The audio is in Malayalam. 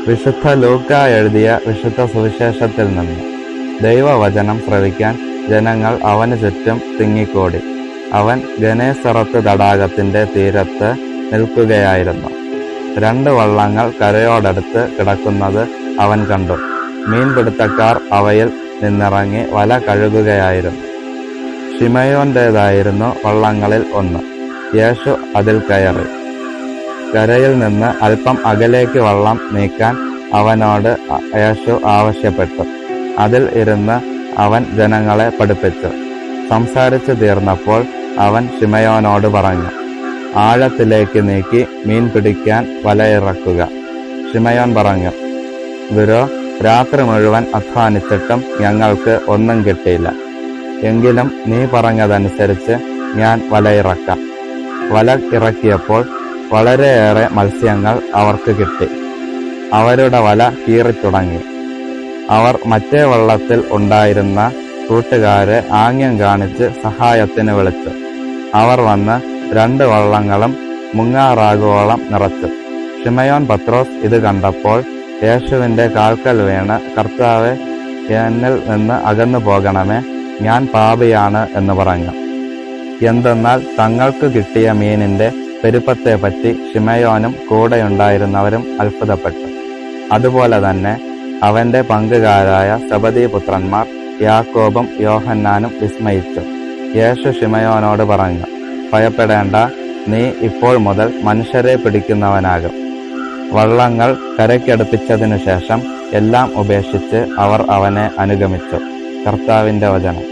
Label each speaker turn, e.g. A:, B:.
A: വിശുദ്ധ ലൂക്ക എഴുതിയ വിശുദ്ധ സുവിശേഷത്തിൽ നിന്ന്. ദൈവവചനം ശ്രവിക്കാൻ ജനങ്ങൾ അവന് ചുറ്റും തിങ്ങിക്കൂടി. അവൻ ഗനേസറത്ത് തടാകത്തിന്റെ തീരത്ത് നിൽക്കുകയായിരുന്നു. 2 വള്ളങ്ങൾ കരയോടടുത്ത് കിടക്കുന്നത് അവൻ കണ്ടു. മീൻപിടുത്തക്കാർ അവയിൽ നിന്നിറങ്ങി വല കഴുകുകയായിരുന്നു. ശിമയോന്റേതായിരുന്നു വള്ളങ്ങളിൽ ഒന്ന്. യേശു അതിൽ കയറി. കരയിൽ നിന്ന് അല്പം അകലേക്ക് വള്ളം നീക്കാൻ അവനോട് യേശു ആവശ്യപ്പെട്ടു. അതിൽ ഇരുന്ന് അവൻ ജനങ്ങളെ പഠിപ്പിച്ചു. സംസാരിച്ചു തീർന്നപ്പോൾ അവൻ ശിമയോനോട് പറഞ്ഞു, ആഴത്തിലേക്ക് നീക്കി മീൻ പിടിക്കാൻ വലയിറക്കുക. ശിമയോൻ പറഞ്ഞു, ഗുരു, രാത്രി മുഴുവൻ അധ്വാനിച്ചിട്ടും ഞങ്ങൾക്ക് ഒന്നും കിട്ടിയില്ല. എങ്കിലും നീ പറഞ്ഞതനുസരിച്ച് ഞാൻ വലയിറക്കാം. വല ഇറക്കിയപ്പോൾ വളരെയേറെ മത്സ്യങ്ങൾ അവർക്ക് കിട്ടി. അവരുടെ വല കീറിത്തുടങ്ങി. അവർ മറ്റേ വള്ളത്തിൽ ഉണ്ടായിരുന്ന കൂട്ടുകാരെ ആംഗ്യം കാണിച്ച് സഹായത്തിന് വിളിച്ചു. അവർ വന്ന് 2 വള്ളങ്ങളും മുങ്ങാറാകുവോളം നിറച്ചു. ശിമയോൻ പത്രോസ് ഇത് കണ്ടപ്പോൾ യേശുവിൻ്റെ കാൽക്കൽ വീണ്, കർത്താവേ, എന്നിൽ നിന്ന് അകന്നു പോകണമേ, ഞാൻ പാപിയാണ് എന്ന് പറഞ്ഞു. എന്തെന്നാൽ തങ്ങൾക്ക് കിട്ടിയ മീനിന്റെ പെരുപ്പത്തെപ്പറ്റി ശിമയോനും കൂടെയുണ്ടായിരുന്നവരും അത്ഭുതപ്പെട്ടു. അതുപോലെ തന്നെ അവന്റെ പങ്കുകാരായ സെബദീപുത്രന്മാർ യാക്കോബും യോഹന്നാനും വിസ്മയിച്ചു. യേശു ശിമയോനോട് പറഞ്ഞു, ഭയപ്പെടേണ്ട, നീ ഇപ്പോൾ മുതൽ മനുഷ്യരെ പിടിക്കുന്നവനാകും. വള്ളങ്ങൾ കരയ്ക്കടുപ്പിച്ചതിനു ശേഷം എല്ലാം ഉപേക്ഷിച്ച് അവർ അവനെ അനുഗമിച്ചു. കർത്താവിന്റെ വചനം.